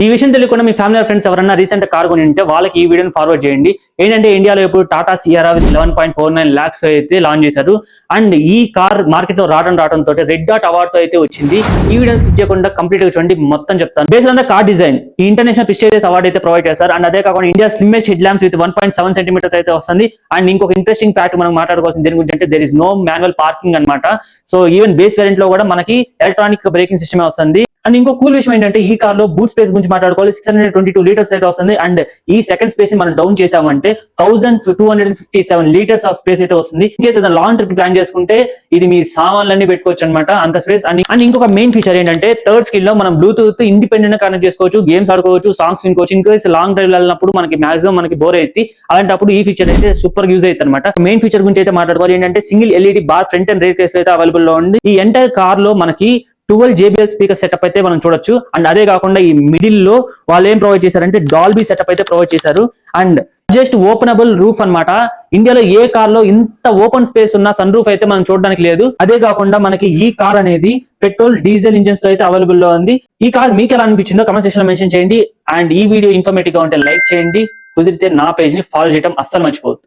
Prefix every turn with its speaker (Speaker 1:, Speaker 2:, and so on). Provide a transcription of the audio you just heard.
Speaker 1: ఈ విషయం తెలియకుండా మీ ఫ్యామిలీ ఫ్రెండ్స్ ఎవరైనా రీసెంట్ కార్ కొని ఉంటే వాళ్ళకి ఈ వీడియోని ఫార్వర్డ్ చేయండి. ఏంటంటే ఇండియాలో ఇప్పుడు టాటా సియారా విత్ 11.49 lakhs అయితే లాంచ్ చేశారు. అండ్ ఈ కార్ మార్కెట్ లో రావడం తోటి రెడ్ డాట్ అవార్డ్ తో అయితే వచ్చింది. ఈ వీడియోని స్కిప్ చేయకుండా కంప్లీట్ గా చూడండి, మొత్తం చెప్తాను. Based on the car design ఈ ఇంటర్నేషనల్ ప్రెస్టీజియస్ అవార్డ్ అయితే ప్రొవైడ్ చేస్తారు. అండ్ అదే కాకుండా India slimmest head lamps with 1.7 cm అయితే వస్తుంది. అండ్ ఇంకొక ఇంట్రెస్టింగ్ ఫ్యాక్ట్ మనం మాట్లాడుకోవాల్సింది దేని గురించి అంటే there is no manual parking అనమాట. సో ఈవెన్ బేస్ వేరియంట్ లో కూడా మనకి ఎలక్ట్రానిక్ బ్రేకింగ్ సిస్టమ్ వస్తుంది. అండ్ ఇంకో కూల్ విషయం ఏంటంటే ఈ కార్ లో బూట్ స్పేస్ గురించి మాట్లాడుకోవాలి. 622 liters అయితే వస్తుంది. అండ్ ఈ సెకండ్ స్పేస్ మనం డౌన్ చేసామంటే 1257 liters ఆఫ్ స్పేస్ అయితే వస్తుంది. ఇన్ కేసు ఏదైనా లాంగ్ ట్రిప్ ప్లాన్ చేసుకుంటే ఇది మీ సామాన్లన్నీ పెట్టుకోవచ్చు అనమాట, అంత స్పేస్. అండ్ ఇంకొక మెయిన్ ఫీచర్ ఏంటంటే థర్డ్ స్క్రీన్ లో మనం బ్లూటూత్ ఇండిపెండెంట్ గా కనెక్ట్ చేసుకోవచ్చు, గేమ్స్ ఆడుకోవచ్చు, సాంగ్స్ వినుకోవచ్చు. ఇన్ కేసు లాంగ్ డ్రైవ్ వెళ్ళినప్పుడు మనకి మాక్సిమం మనకి బోర్ అయితే అలాంటప్పుడు ఈ ఫీచర్ అయితే సూపర్ యూజ్ అవుతుంది అనమాట. మెయిన్ ఫీచర్ గురించి అయితే మాట్లాడుకోవాలి. ఏంటంటే single LED bar front and rare case అయితే అవైలబుల్ లో ఉంది. ఈ ఎంటైర్ కార్ లో మనకి 12 JBL స్పీకర్ సెటప్ అయితే మనం చూడొచ్చు. అండ్ అదే కాకుండా ఈ మిడిల్ లో వాళ్ళు ఏం ప్రొవైడ్ చేశారంటే డాల్బీ సెటప్ అయితే ప్రొవైడ్ చేశారు. అండ్ జస్ట్ ఓపెనబుల్ రూఫ్ అన్నమాట. ఇండియాలో ఏ కార్ లో ఇంత ఓపెన్ స్పేస్ ఉన్న సన్ రూఫ్ అయితే మనం చూడడానికి లేదు. అదే కాకుండా మనకి ఈ కార్ అనేది పెట్రోల్ డీజిల్ ఇంజిన్స్ తో అయితే అవైలబుల్ లో ఉంది. ఈ కార్ మీకు ఎలా అనిపించిందో కమెంట్ సెక్షన్ లో మెన్షన్ చేయండి. అండ్ ఈ వీడియో ఇన్ఫర్మేటివ్ గా ఉంటే లైక్ చేయండి, కుదిరితే నా పేజ్ ని ఫాలో చేయడం అస్సలు మర్చిపోవద్దు.